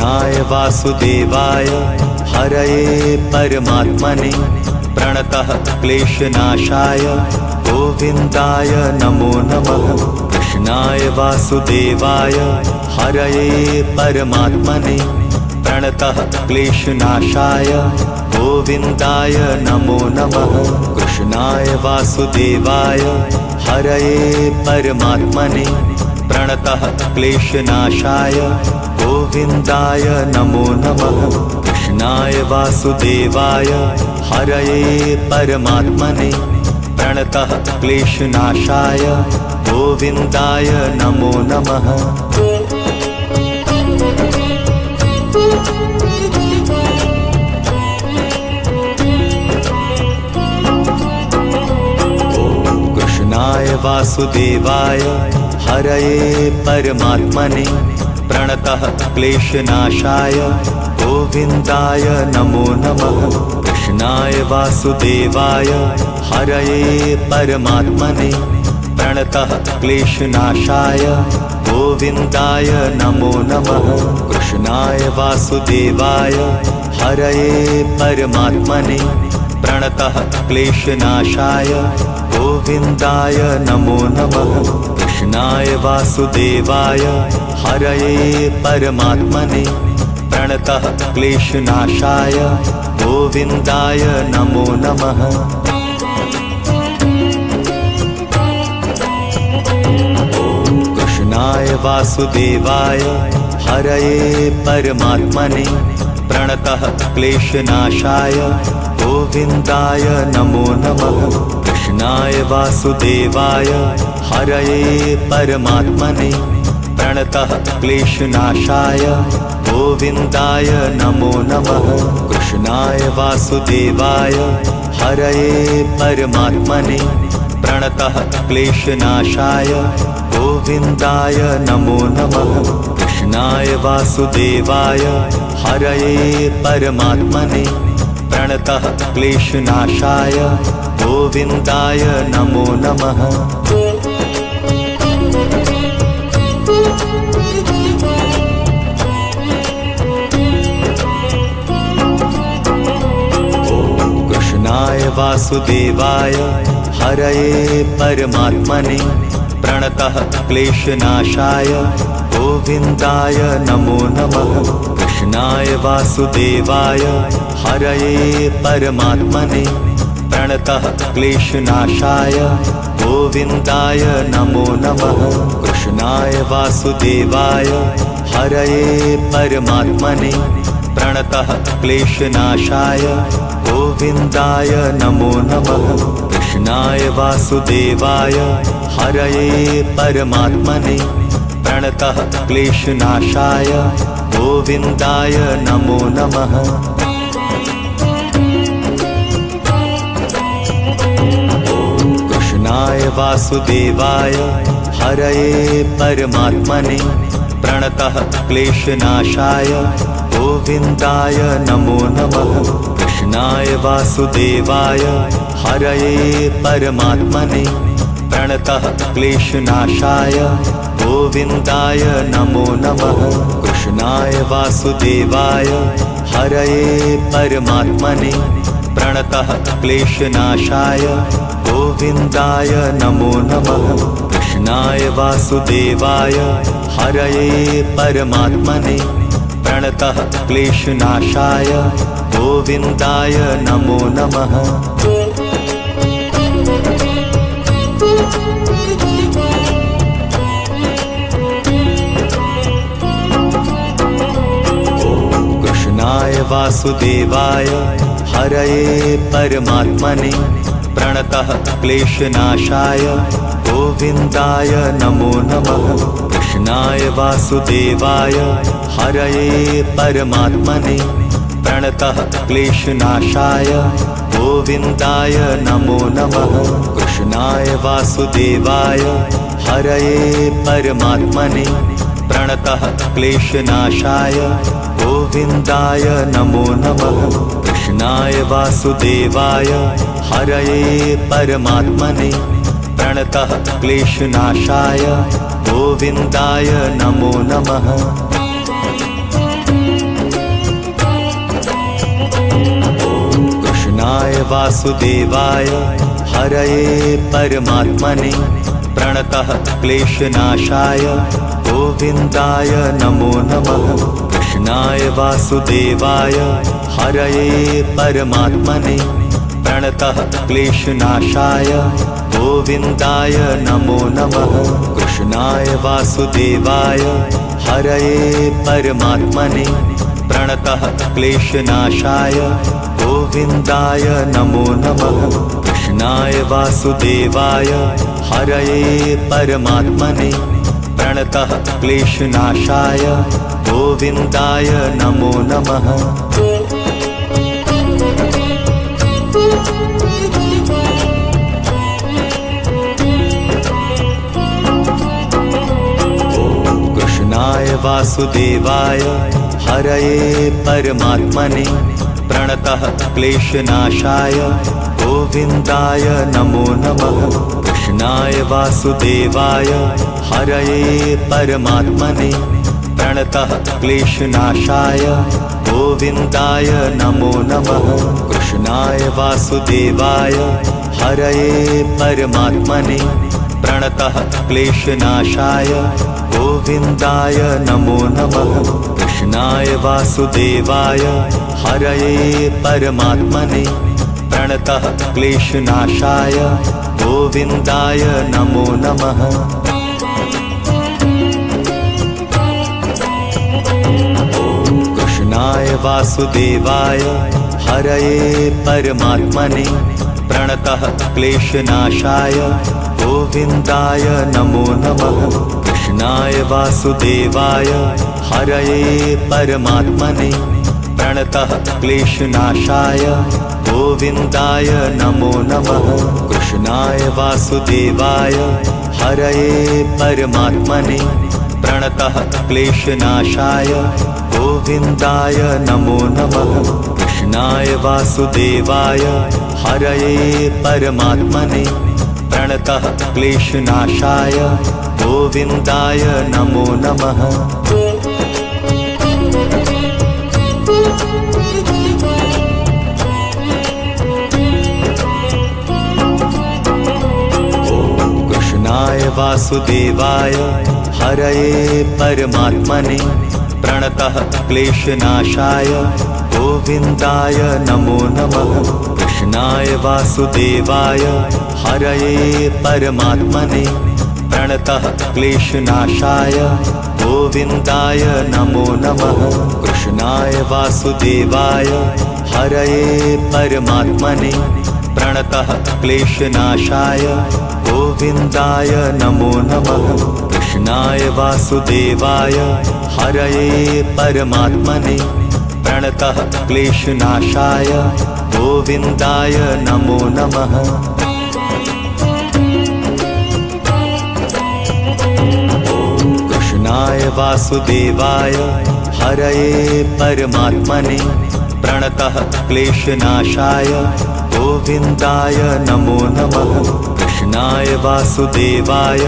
कृष्णाय वासुदेवाय हरये परमात्मने प्रणतः क्लेशनाशाय गोविन्दाय नमो नमः। कृष्णाय वासुदेवाय हरये परमात्मने प्रणतः क्लेशनाशाय गोविन्दाय नमो नमः। कृष्णाय वासुदेवाय हरये परमात्मने प्रणतः क्लेशनाशाय गोविन्दाय नमो नमः। कृष्णाय वासुदेवाय हरये परमात्मने प्रणतः क्लेशनाशाय गोविन्दाय नमो नमः। कृष्णाय वासुदेवाय हरये परमात्मने प्रणतः क्लेशनाशाय गोविन्दाय नमो नमः। कृष्णाय वासुदेवाय हरये परमात्मने प्रणतः क्लेशनाशाय गोविन्दाय नमो नमः। कृष्णाय वासुदेवाय हरये परमात्मने प्रणतः क्लेशनाशाय गोविन्दाय नमो नमः। कृष्णाय वासुदेवाय हरये परमात्मने प्रणतः क्लेशनाशाय गोविन्दाय नमो नमः। कृष्णाय वासुदेवाय हरये परमात्मने प्रणतः क्लेशनाशाय गोविन्दाय नमो नमः। कृष्णाय वासुदेवाय हरये परमात्मने प्रणतः क्लेशनाशाय गोविन्दाय नमो नमः। कृष्णाय वासुदेवाय हरये परमात्मने प्रणतः क्लेशनाशाय गोविन्दाय नमो नमः। कृष्णाय वासुदेवाय हरये परमात्मने प्रणतः क्लेशनाशाय गोविन्दाय नमो नमः। कृष्णाय वासुदेवाय हरये परमात्मने प्रणतः क्लेशनाशाय गोविन्दाय नमो नमः। कृष्णाय वासुदेवाय हरये परमात्मने प्रणतः क्लेशनाशाय गोविन्दाय नमो नमः। कृष्णाय वासुदेवाय हरये परमात्मने प्रणतः क्लेशनाशाय गोविन्दाय नमो नमः। कृष्णाय वासुदेवाय हरये परमात्मने प्रणतः क्लेशनाशाय गोविन्दाय नमो नमः। कृष्णाय वासुदेवाय हरये परमात्मने प्रणतः क्लेशनाशाय गोविन्दाय नमो नमः। कृष्णाय वासुदेवाय हरये परमात्मने प्रणतः क्लेशनाशाय गोविन्दाय नमो नमः। कृष्णाय वासुदेवाय हरये परमात्मने प्रणतः क्लेशनाशाय गोविन्दाय नमो नमः। कृष्णाय वासुदेवाय हरये परमात्मने प्रणतः क्लेशनाशाय गोविन्दाय नमो नमः। कृष्णाय वासुदेवाय हरये परमात्मने प्रणतः क्लेशनाशाय गोविन्दाय नमो नमः। कृष्णाय वासुदेवाय हरये परमात्मने प्रणतः क्लेशनाशाय गोविन्दाय नमो नमः। कृष्णाय वासुदेवाय हरये परमात्मने प्रणतः क्लेशनाशाय गोविन्दाय नमो नमः। कृष्णाय वासुदेवाय हरये परमात्मने प्रणतः क्लेशनाशाय गोविन्दाय नमो नमः। वासुदेवाय हरये परमात्मने प्रणतः क्लेशनाशाय गोविन्दाय नमो नमः। कृष्णाय वासुदेवाय हरये परमात्मने प्रणतः क्लेशनाशाय गोविन्दाय नमो नमः। कृष्णाय वासुदेवाय हरये परमात्मने प्रणतः क्लेशनाशाय गोविन्दाय नमो नमः। कृष्णाय वासुदेवाय हरये परमात्मने प्रणतः क्लेशनाशाय गोविन्दाय नमो नमः। कृष्णाय वासुदेवाय हरये परमात्मने प्रणतः क्लेशनाशाय गोविन्दाय नमो नमः। कृष्णाय वासुदेवाय हरये परमात्मने प्रणतः क्लेशनाशाय गोविन्दाय नमो नमः। कृष्णाय वासुदेवाय हरये परमात्मने प्रणतः क्लेशनाशाय गोविन्दाय नमो नमः। कृष्णाय वासुदेवाय हरये परमात्मने प्रणतः क्लेशनाशाय गोविन्दाय नमो नमः। कृष्णाय वासुदेवाय हरये परमात्मने प्रणतः क्लेशनाशाय गोविन्दाय नमो नमः। कृष्णाय वासुदेवाय हरये परमात्मने प्रणतः क्लेशनाशाय गोविन्दाय नमो नमः। कृष्णाय वासुदेवाय हरये परमात्मने प्रणतः क्लेशनाशाय गोविन्दाय नमो नमः। कृष्णाय वासुदेवाय हरये परमात्मने प्रणतः क्लेशनाशाय गोविन्दाय नमो नमः। कृष्णाय वासुदेवाय हरये परमात्मने प्रणतः क्लेशनाशाय गोविन्दाय नमो नमः। कृष्णाय वासुदेवाय हरये परमात्मने प्रणतः क्लेशनाशाय गोविन्दाय नमो नमः। कृष्णाय वासुदेवाय हरये परमात्मने प्रणतः क्लेशनाशाय गोविन्दाय नमो नमः। कृष्णाय वासुदेवाय हरये परमात्मने प्रणतः क्लेशनाशाय गोविन्दाय नमो नमः। कृष्णाय वासुदेवाय हरये परमात्मने प्रणतः क्लेशनाशाय गोविन्दाय नमो नमः। कृष्णाय वासुदेवाय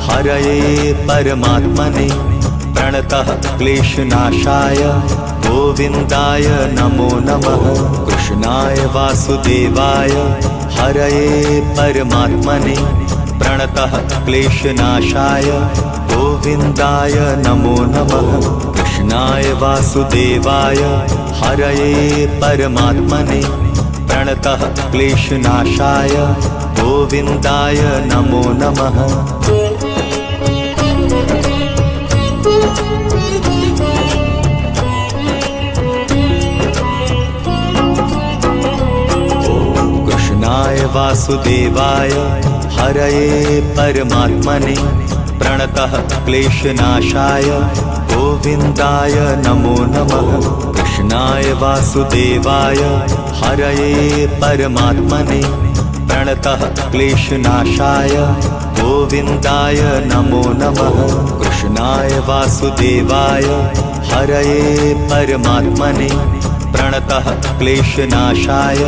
हरये परमात्मने प्रणतः क्लेशनाशाय गोविन्दाय नमो नमः। कृष्णाय वासुदेवाय हरये परमात्मने प्रणतः क्लेशनाशाय गोविन्दाय नमो नमः। कृष्णाय वासुदेवाय हरये परमात्मने प्रणतः क्लेशनाशाय गोविन्दाय नमो नमः। कृष्णाय वासुदेवाय हरये परमात्मने प्रणतः क्लेशनाशाय गोविन्दाय नमो नमः। कृष्णाय वासुदेवाय हरये परमात्मने प्रणतः क्लेशनाशाय गोविन्दाय नमो नमः। कृष्णाय वासुदेवाय हरये परमात्मने प्रणतः क्लेशनाशाय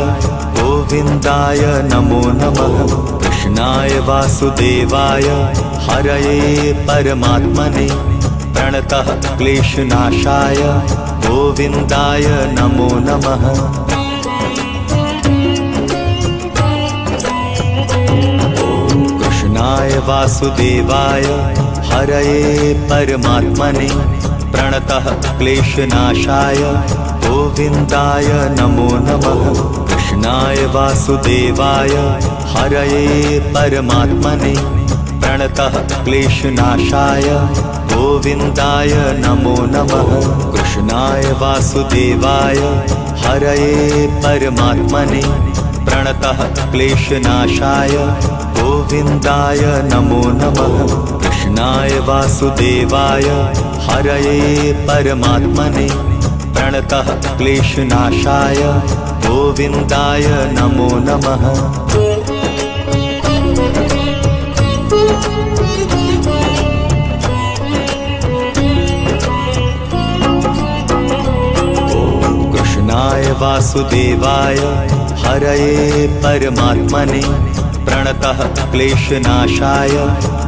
गोविन्दाय नमो नमः। कृष्णाय वासुदेवाय हरये परमात्मने प्रणतः क्लेशनाशाय गोविन्दाय नमो नमः। कृष्णाय वासुदेवाय हरये परमात्मने प्रणतः क्लेशनाशाय गोविन्दाय नमो नमः। कृष्णाय वासुदेवाय हरये परमात्मने प्रणतः क्लेशनाशाय गोविन्दाय नमो नमः। कृष्णाय वासुदेवाय हरये परमात्मने प्रणतः क्लेशनाशाय गोविन्दाय नमो नमः। कृष्णाय वासुदेवाय हरये परमात्मने प्रणतः क्लेशनाशाय गोविन्दाय नमो नमः। कृष्णाय वासुदेवाय हरये परमात्मने प्रणतः क्लेशनाशाय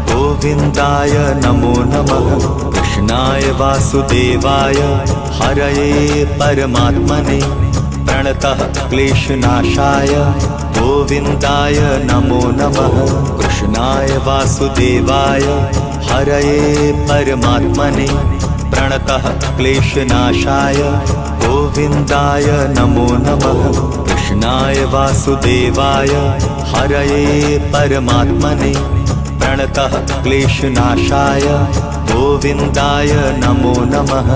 गोविन्दाय नमो नमः। कृष्णाय वासुदेवाय हरये परमात्मने प्रणतः क्लेशनाशाय गोविन्दाय नमो नमः। कृष्णाय वासुदेवाय हरये परमात्मने प्रणतः क्लेशनाशाय गोविन्दाय नमो नमः। कृष्णाय वासुदेवाय हरये परमात्मने प्रणतः क्लेशनाशाय गोविन्दाय नमो नमः।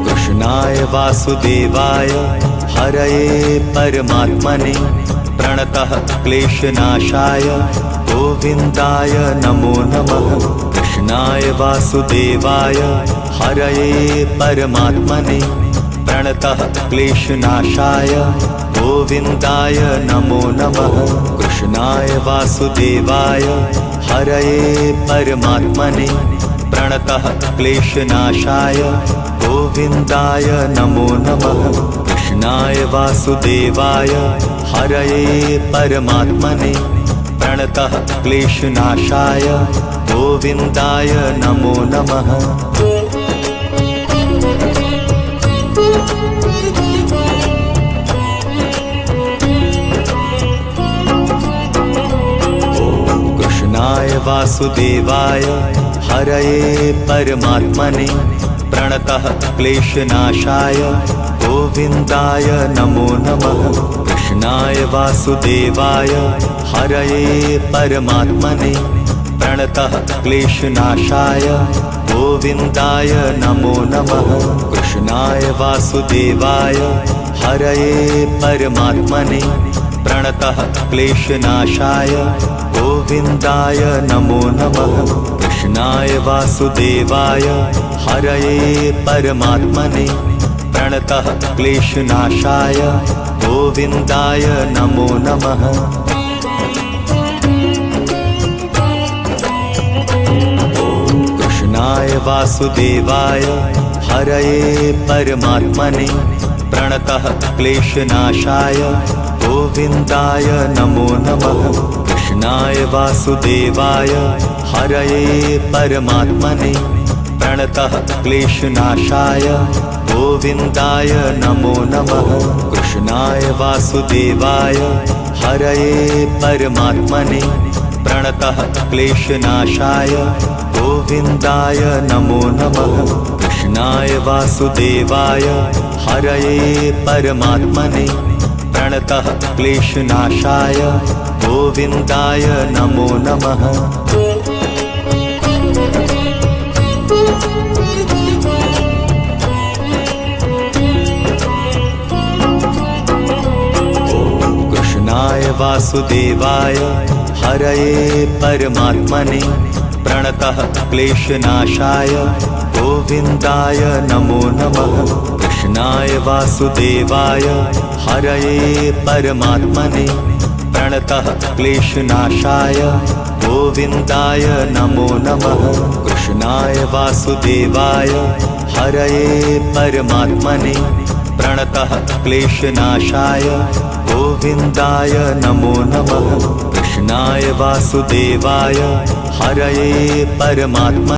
कृष्णाय वासुदेवाय हरये परमात्मने प्रणतः क्लेशनाशाय गोविन्दाय नमो नमः। कृष्णाय वासुदेवाय हरये परमात्मने प्रणतः क्लेशनाशाय गोविन्दाय नमो नमः। कृष्णाय वासुदेवाय हरये परमात्मने प्रणतः क्लेशनाशाय गोविन्दाय नमो नमः। कृष्णाय वासुदेवाय हरये परमात्मने प्रणतः क्लेशनाशाय गोविन्दाय नमो नमः। कृष्णाय वासुदेवाय हरये परमात्मने प्रणतः क्लेशनाशाय गोविन्दाय नमो नमः। कृष्णाय वासुदेवाय हरये परमात्मने प्रणतः क्लेशनाशाय गोविन्दाय नमो नमः। कृष्णाय वासुदेवाय हरये परमात्मने प्रणतः क्लेशनाशाय गोविन्दाय नमो नमः। कृष्णाय वासुदेवाय हरये परमात्मने प्रणतः क्लेशनाशाय गोविन्दाय नमो नमः। कृष्णाय वासुदेवाय हरये परमात्मने प्रणतः क्लेशनाशाय गोविन्दाय नमो नमः। कृष्णाय वासुदेवाय हरये परमात्मने प्रणतः क्लेशनाशाय गोविन्दाय नमो नमः। कृष्णाय वासुदेवाय हरये परमात्मने प्रणतः क्लेशनाशाय गोविन्दाय नमो नमः। कृष्णाय वासुदेवाय हरये परमात्मने प्रणतः क्लेशनाशाय गोविन्दाय नमो नमः। कृष्णाय वासुदेवाय हरये परमात्मने प्रणतः क्लेशनाशाय गोविन्दाय नमो नमः। कृष्णाय वासुदेवाय हरये परमात्मने प्रणतः क्लेशनाशाय गोविन्दाय नमो नमः। कृष्णाय वासुदेवाय हरये परमात्मने प्रणतः क्लेशनाशाय गोविन्दाय नमो नमः। कृष्णाय वासुदेवाय हरये परमात्मने